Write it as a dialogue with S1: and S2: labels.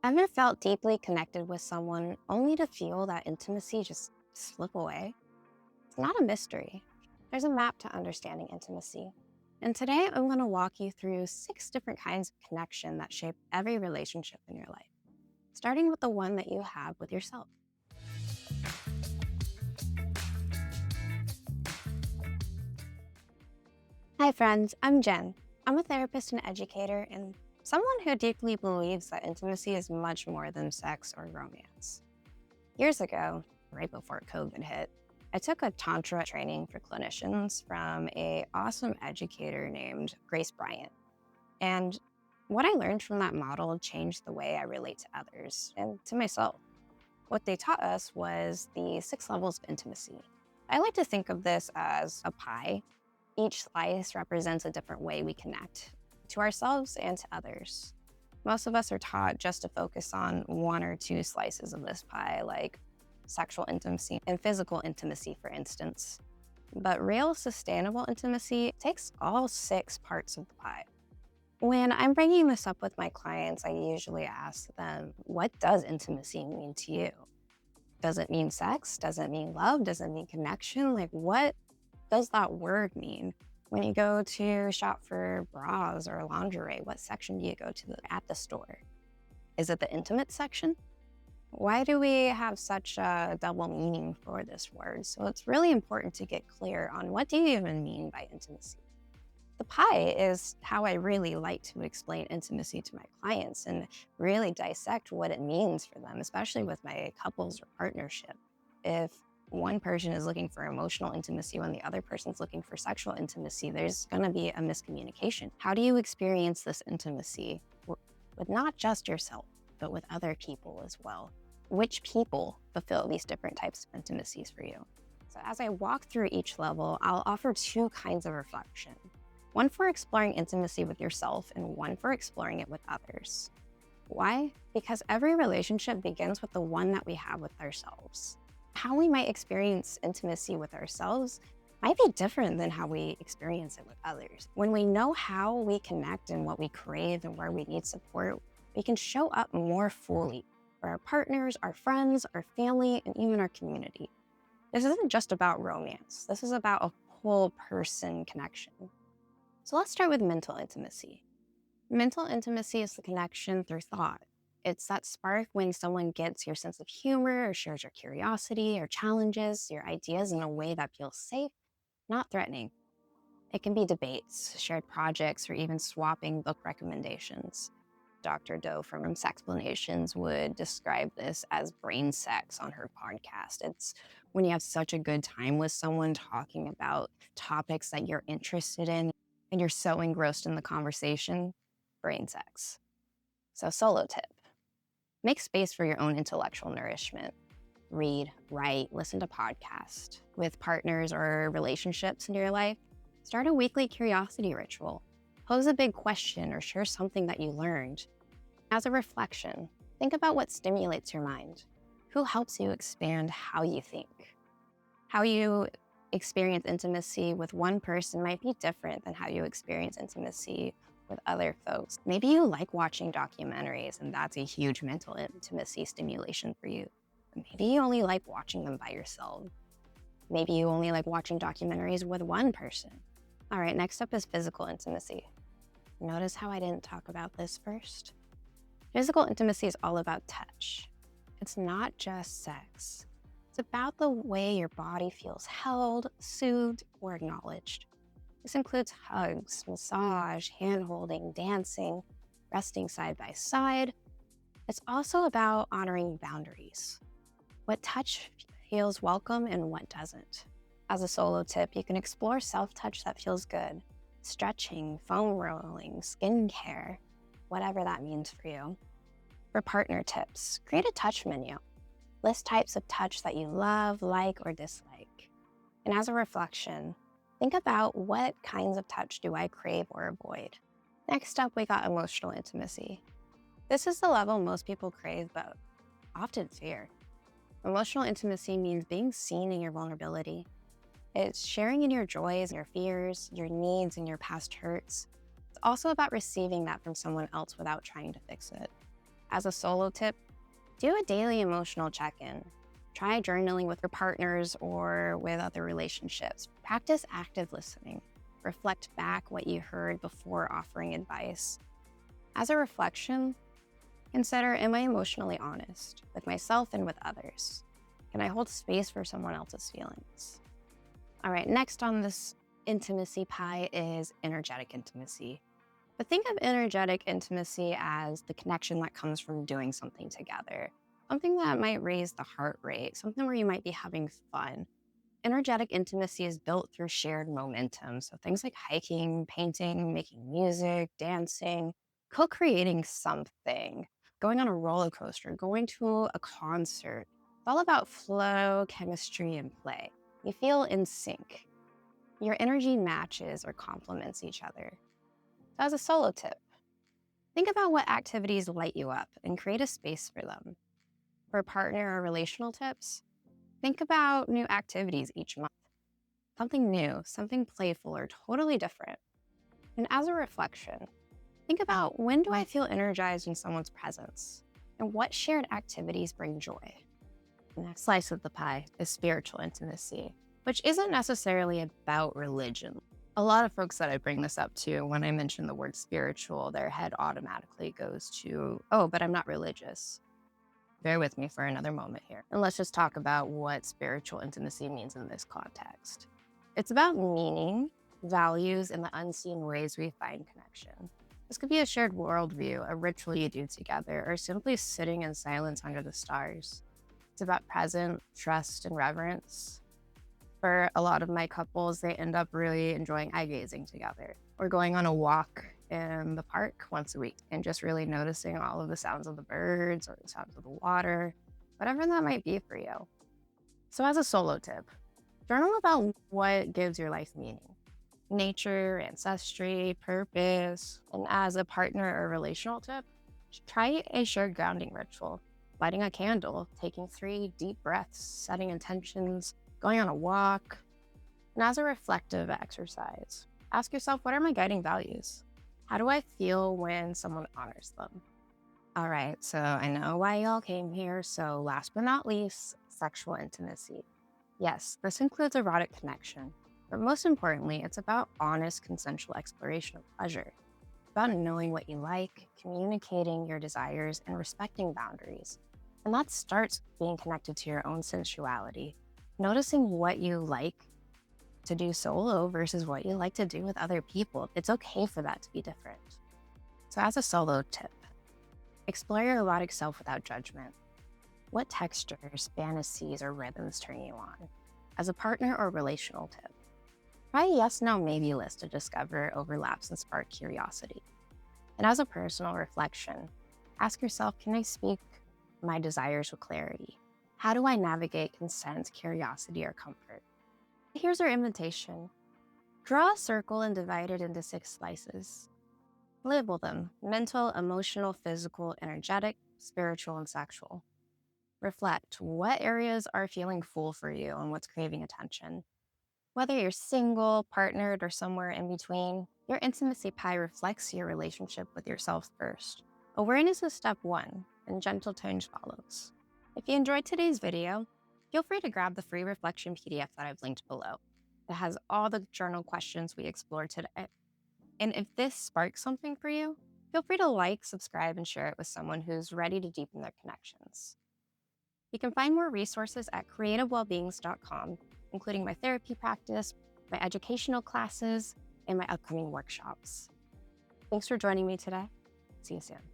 S1: Ever felt deeply connected with someone only to feel that intimacy just slip away? It's not a mystery. There's a map to understanding intimacy. And today I'm going to walk you through 6 different kinds of connection that shape every relationship in your life, starting with the one that you have with yourself. Hi, friends. I'm Jen. I'm a therapist and educator, and someone who deeply believes that intimacy is much more than sex or romance. Years ago, right before COVID hit, I took a Tantra training for clinicians from a awesome educator named Grace Bryant. And what I learned from that model changed the way I relate to others and to myself. What they taught us was the 6 levels of intimacy. I like to think of this as a pie. Each slice represents a different way we connect to ourselves and to others. Most of us are taught just to focus on 1 or 2 slices of this pie, like sexual intimacy and physical intimacy, for instance. But real sustainable intimacy takes all 6 parts of the pie. When I'm bringing this up with my clients, I usually ask them, what does intimacy mean to you? Does it mean sex? Does it mean love? Does it mean connection? Like, what does that word mean? When you go to shop for bras or lingerie, what section do you go to at the store? Is it the intimate section? Why do we have such a double meaning for this word? So it's really important to get clear on what do you even mean by intimacy. The pie is how I really like to explain intimacy to my clients and really dissect what it means for them, especially with my couples or partnership. If one person is looking for emotional intimacy when the other person's looking for sexual intimacy, there's going to be a miscommunication. How do you experience this intimacy with not just yourself, but with other people as well? Which people fulfill these different types of intimacies for you? So as I walk through each level, I'll offer 2 kinds of reflection. One for exploring intimacy with yourself and one for exploring it with others. Why? Because every relationship begins with the one that we have with ourselves. How we might experience intimacy with ourselves might be different than how we experience it with others. When we know how we connect and what we crave and where we need support, we can show up more fully for our partners, our friends, our family, and even our community. This isn't just about romance. This is about a whole person connection. So let's start with mental intimacy. Mental intimacy is the connection through thought. It's that spark when someone gets your sense of humor or shares your curiosity or challenges your ideas in a way that feels safe, not threatening. It can be debates, shared projects, or even swapping book recommendations. Dr. Doe from Sexplanations would describe this as brain sex on her podcast. It's when you have such a good time with someone talking about topics that you're interested in and you're so engrossed in the conversation, brain sex. So, solo tip, make space for your own intellectual nourishment. Read, write, listen to podcasts. With partners or relationships in your life, start a weekly curiosity ritual. Pose a big question or share something that you learned. As a reflection, think about what stimulates your mind. Who helps you expand how you think? How you experience intimacy with one person might be different than how you experience intimacy with other folks. Maybe you like watching documentaries and that's a huge mental intimacy stimulation for you. Maybe you only like watching them by yourself. Maybe you only like watching documentaries with one person. All right, next up is physical intimacy. Notice how I didn't talk about this first? Physical intimacy is all about touch. It's not just sex. It's about the way your body feels held, soothed, or acknowledged. This includes hugs, massage, hand-holding, dancing, resting side by side. It's also about honoring boundaries. What touch feels welcome and what doesn't. As a solo tip, you can explore self-touch that feels good. Stretching, foam rolling, skincare, whatever that means for you. For partner tips, create a touch menu. List types of touch that you love, like, or dislike. And as a reflection, think about what kinds of touch do I crave or avoid. Next up, we got emotional intimacy. This is the level most people crave, but often fear. Emotional intimacy means being seen in your vulnerability. It's sharing in your joys, your fears, your needs, and your past hurts. It's also about receiving that from someone else without trying to fix it. As a solo tip, do a daily emotional check-in. Try journaling with your partners or with other relationships. Practice active listening. Reflect back what you heard before offering advice. As a reflection, consider, am I emotionally honest with myself and with others? Can I hold space for someone else's feelings? All right, next on this intimacy pie is energetic intimacy. But think of energetic intimacy as the connection that comes from doing something together. Something that might raise the heart rate, something where you might be having fun. Energetic intimacy is built through shared momentum. So things like hiking, painting, making music, dancing, co-creating something, going on a roller coaster, going to a concert. It's all about flow, chemistry, and play. You feel in sync. Your energy matches or complements each other. So as a solo tip, think about what activities light you up and create a space for them. For partner or relational tips, think about new activities each month. Something new, something playful or totally different. And as a reflection, think about, when do I feel energized in someone's presence? And what shared activities bring joy? The next slice of the pie is spiritual intimacy, which isn't necessarily about religion. A lot of folks that I bring this up to, when I mention the word spiritual, their head automatically goes to, oh, but I'm not religious. Bear with me for another moment here. And let's just talk about what spiritual intimacy means in this context. It's about meaning, values, and the unseen ways we find connection. This could be a shared worldview, a ritual you do together, or simply sitting in silence under the stars. It's about presence, trust, and reverence. For a lot of my couples, they end up really enjoying eye gazing together, or going on a walk in the park once a week and just really noticing all of the sounds of the birds or the sounds of the water, whatever that might be for you. So as a solo tip, journal about what gives your life meaning. Nature, ancestry, purpose. And as a partner or relational tip, try a shared grounding ritual. Lighting a candle, taking 3 deep breaths, setting intentions, going on a walk. And as a reflective exercise, ask yourself, what are my guiding values? How do I feel when someone honors them? All right, so I know why y'all came here. So last but not least, sexual intimacy. Yes, this includes erotic connection, but most importantly, it's about honest, consensual exploration of pleasure. It's about knowing what you like, communicating your desires, and respecting boundaries. And that starts being connected to your own sensuality, noticing what you like to do solo versus what you like to do with other people. It's okay for that to be different. So as a solo tip, explore your erotic self without judgment. What textures, fantasies, or rhythms turn you on? As a partner or relational tip, try a yes, no, maybe list to discover overlaps and spark curiosity. And as a personal reflection, ask yourself, can I speak my desires with clarity? How do I navigate consent, curiosity, or comfort? Here's our invitation. Draw a circle and divide it into 6 slices. Label them: mental, emotional, physical, energetic, spiritual, and sexual. Reflect, what areas are feeling full for you and what's craving attention? Whether you're single, partnered, or somewhere in between, your intimacy pie reflects your relationship with yourself first. Awareness is step 1, and gentle tones follows. If you enjoyed today's video, feel free to grab the free reflection PDF that I've linked below. It has all the journal questions we explored today. And if this sparks something for you, feel free to like, subscribe, and share it with someone who's ready to deepen their connections. You can find more resources at creativewellbeings.com, including my therapy practice, my educational classes, and my upcoming workshops. Thanks for joining me today. See you soon.